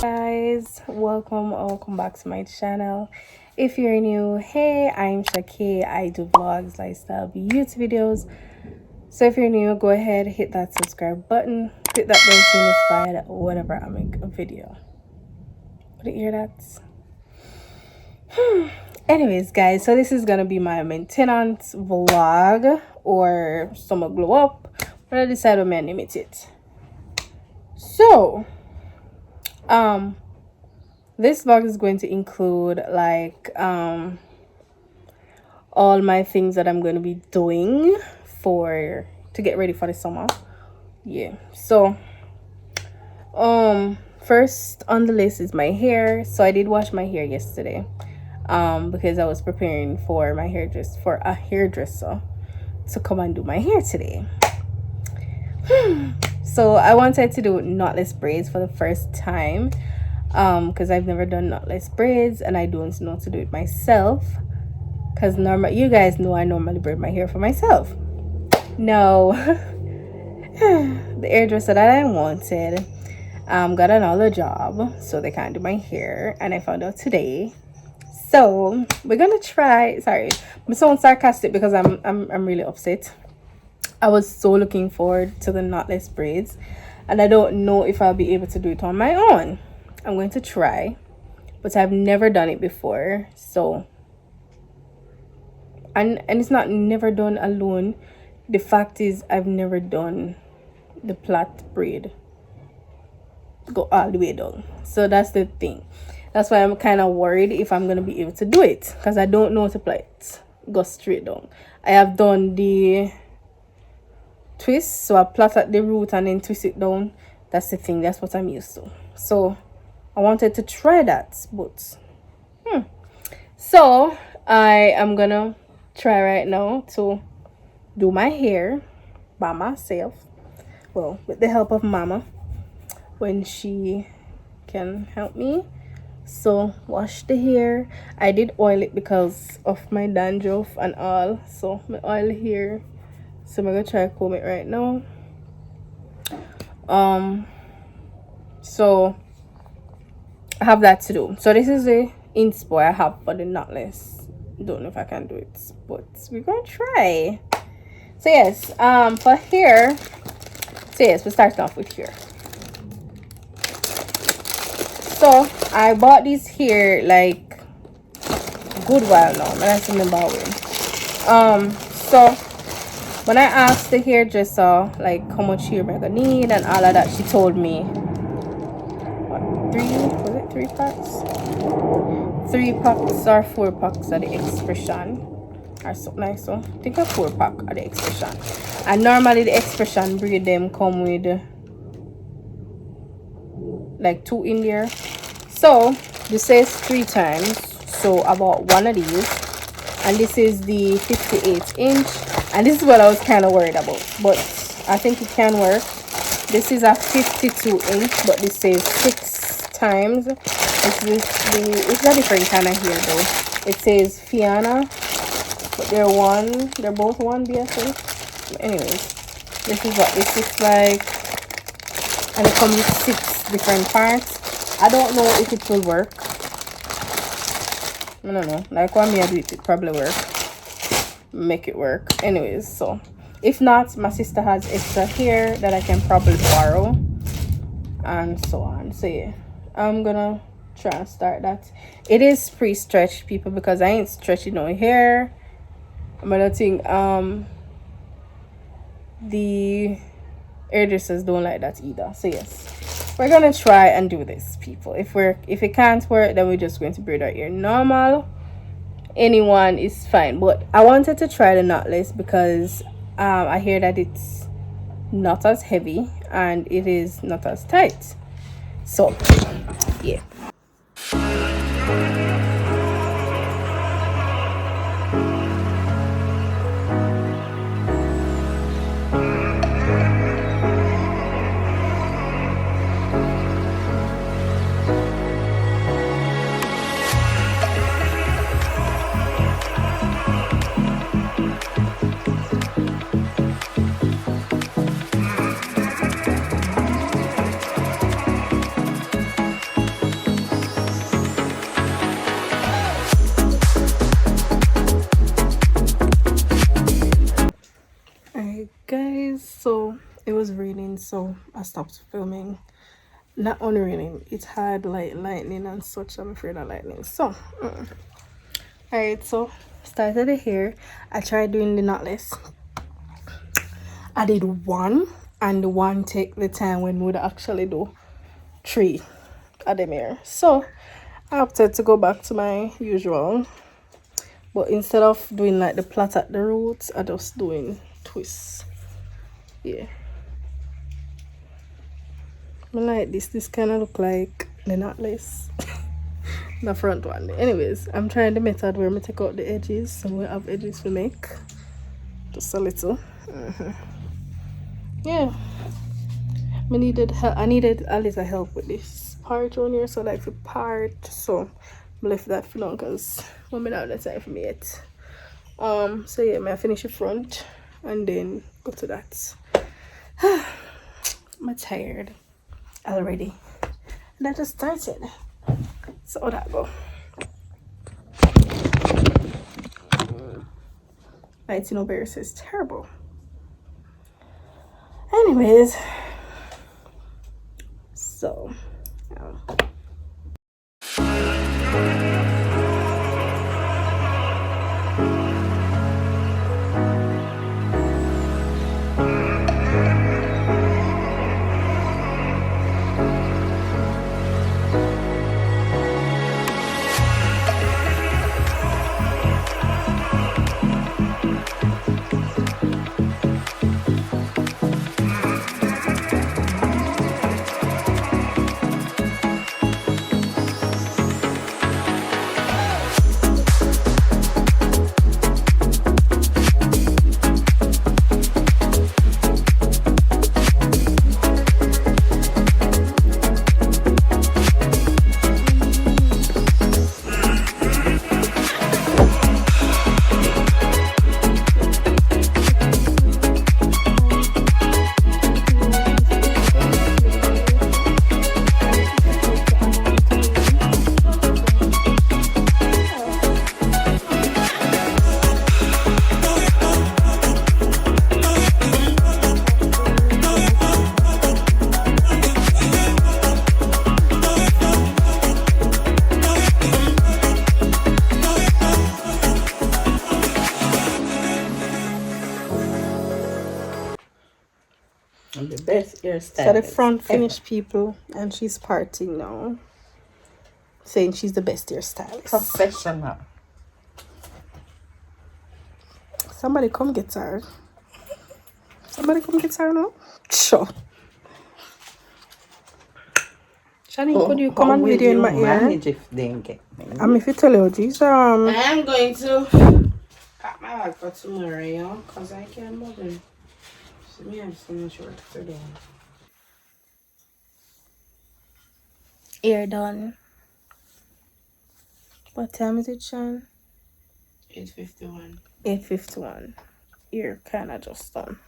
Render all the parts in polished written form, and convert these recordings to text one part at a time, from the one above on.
Guys, welcome back to my channel. If you're new, hey, I'm Shakay. I do vlogs, lifestyle, beauty videos. So if you're new, go ahead, hit that subscribe button, click that bell to be notified whenever I make a video. Did you hear that? Anyways, guys, so this is gonna be my maintenance vlog or summer glow up, but I decided to name it. So this vlog is going to include like all my things that I'm going to be doing to get ready for the summer. Yeah, so first on the list is my hair. So I did wash my hair yesterday because I was preparing for a hairdresser to come and do my hair today. So I wanted to do knotless braids for the first time because I've never done knotless braids and I don't know to do it myself, because you guys know I normally braid my hair for myself. No. The hairdresser that I wanted got another job, so they can't do my hair, and I found out today. So we're gonna try. Sorry, I'm so sarcastic because I'm really upset. I was so looking forward to the knotless braids, and I don't know if I'll be able to do it on my own. I'm going to try, but I've never done it before. So, and it's not never done alone. The fact is, I've never done the plait braid go all the way down. So that's the thing. That's why I'm kind of worried if I'm gonna be able to do it, because I don't know to plait go straight down. I have done the twist, so I plait at the root and then twist it down. That's the thing. That's what I'm used to. So I wanted to try that, but so I am gonna try right now to do my hair by myself, well, with the help of mama when she can help me. So wash the hair. I did oil it because of my dandruff and all, so my oil here. So I'm gonna try to comb it right now. So I have that to do. So this is the inspo I have for the knotless. Don't know if I can do it, but we're gonna try. So yes, for hair, so yes, we're starting off with hair. So I bought this hair like a good while now, and I remember when. So when I asked the hairdresser like how much hair am I gonna need and all of that, she told me what, 3 packs? 3 packs or 4 packs of the expression or something like so. I think a 4 pack of the expression. And normally the expression braid them come with like 2 in there. So this says 3 times, so about 1 of these, and this is the 58-inch, and this is what I was kind of worried about, but I think it can work. This is a 52-inch, but this says 6 times. It's a different kind of hair though. It says Fiona, but they're both 1B, I think. Anyways, this is what this looks like, and it comes with 6 different parts. I don't know if it will work. I don't know. Like when me I do it, it probably work. Make it work. Anyways, so if not, my sister has extra hair that I can probably borrow, and so on. So yeah, I'm gonna try and start that. It is pre-stretched, people, because I ain't stretching no hair. But I think the hairdressers don't like that either. So yes, we're gonna try and do this, people. If it can't work, then we're just going to braid our hair normal. Anyone is fine, but I wanted to try the knotless because I hear that it's not as heavy and it is not as tight. So yeah. stopped filming. Not only raining, it had like lightning and such. I'm afraid of lightning. So, alright, so started the hair. I tried doing the knotless. I did one, and the one take the time when we would actually do 3 at the mirror. So I opted to go back to my usual, but instead of doing like the plait at the roots, I just doing twists. Yeah, I like this kind of look like the knotless. The front one. Anyways, I'm trying the method where I take out the edges, so we have edges to make just a little. Yeah, I needed a little help with this part on here, so like the part, so I left that for long because I'm not have the time for me yet. So yeah, I finish the front and then go to that. I'm tired already, and I just started. So how that go? Lighting over here says terrible. Anyways, so the best hairstyle. so the front finished, people, and she's parting now, saying she's the best hairstylist. Professional. Somebody come get her. Somebody come get her now. Sure. Shani, could you come and video in my ear? Manage if they get me? If you tell you, Jesus. I am going to pack my bag for tomorrow, you know, because I can't move in. So me have so much work to do. Ear done. What time is it, Sean? 8:51. 8:51. Ear kinda just done.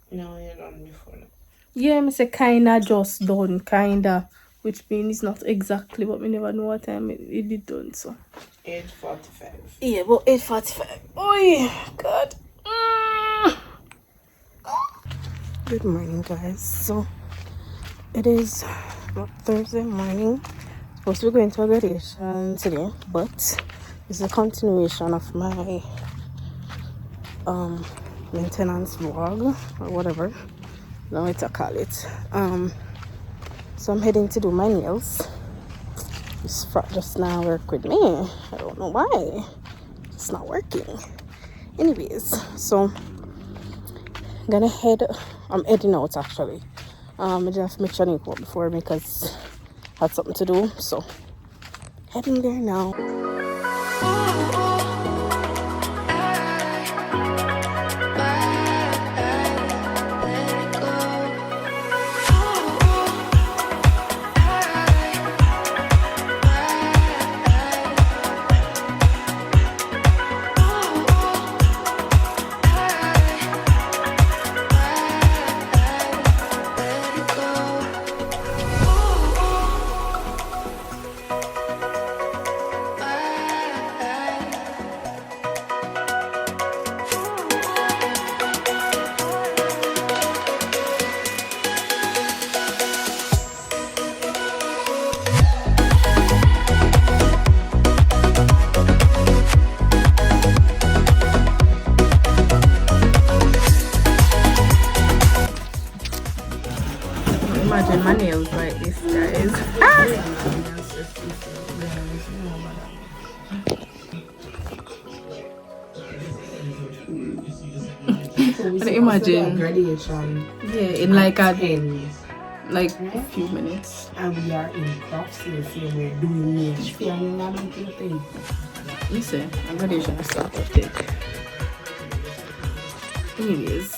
No, you're done before that. Yeah, me say kinda just done, kinda. Which means it's not exactly, but we never know what time it did done, so. 8:45. Yeah, but 8:45. Oh, God. Good morning, guys. So, it is Thursday morning. Supposed to be going to a graduation today, but it's a continuation of my maintenance vlog or whatever I want to call it. So I'm heading to do my nails. This front just now work with me. I don't know why. It's not working. Anyways, so I'm heading out actually. I just make sure I didn't go before because I had something to do. So heading there now. But imagine, graduation. yeah, in like a 10. a few minutes. And we are in crafts, so we're doing niche fair and you're not making a thing. Listen, I'm graduation I start to take. Anyways.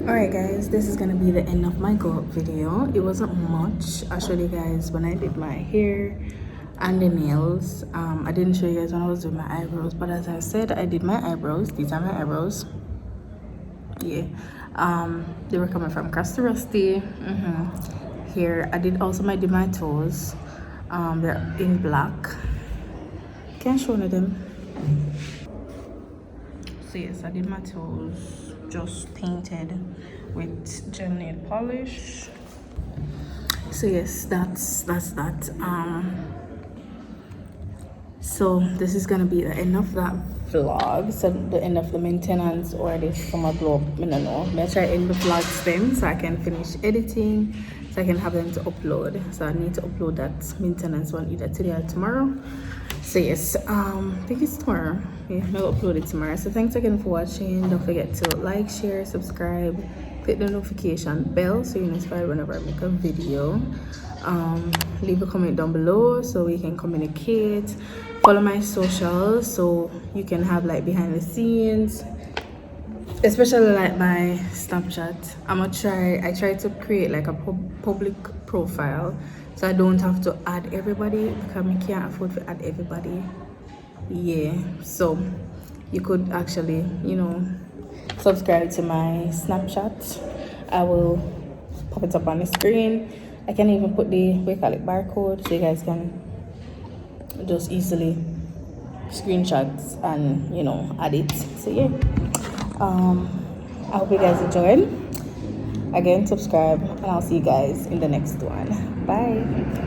Alright guys, this is gonna be the end of my go up video. It wasn't much. I'll show you guys when I did my hair and the nails. I didn't show you guys when I was doing my eyebrows, but as I said, I did my eyebrows. These are my eyebrows. Yeah. They were coming from Crusty Rusty. Here I did also did my toes. They're in black. Can't show them. So yes, I did my toes just painted with gel nail polish. So yes, that's that. So this is gonna be the end of that vlog. So the end of the maintenance or the summer vlog. I don't know. I'm gonna try to end the vlogs then so I can finish editing, so I can have them to upload. So I need to upload that maintenance one either today or tomorrow. So yes, I think it's tomorrow. Yeah, I'll upload it tomorrow. So thanks again for watching. Don't forget to like, share, subscribe, click the notification bell so you're notified whenever I make a video. Leave a comment down below so we can communicate. Follow my socials so you can have like behind the scenes, especially like my Snapchat. I try to create like a public profile so I don't have to add everybody because I can't afford to add everybody. Yeah, so you could actually, subscribe to my Snapchat. I will pop it up on the screen. I can even put the barcode so you guys can just easily screenshots and add it. So yeah, I hope you guys enjoyed. Again, subscribe and I'll see you guys in the next one. Bye.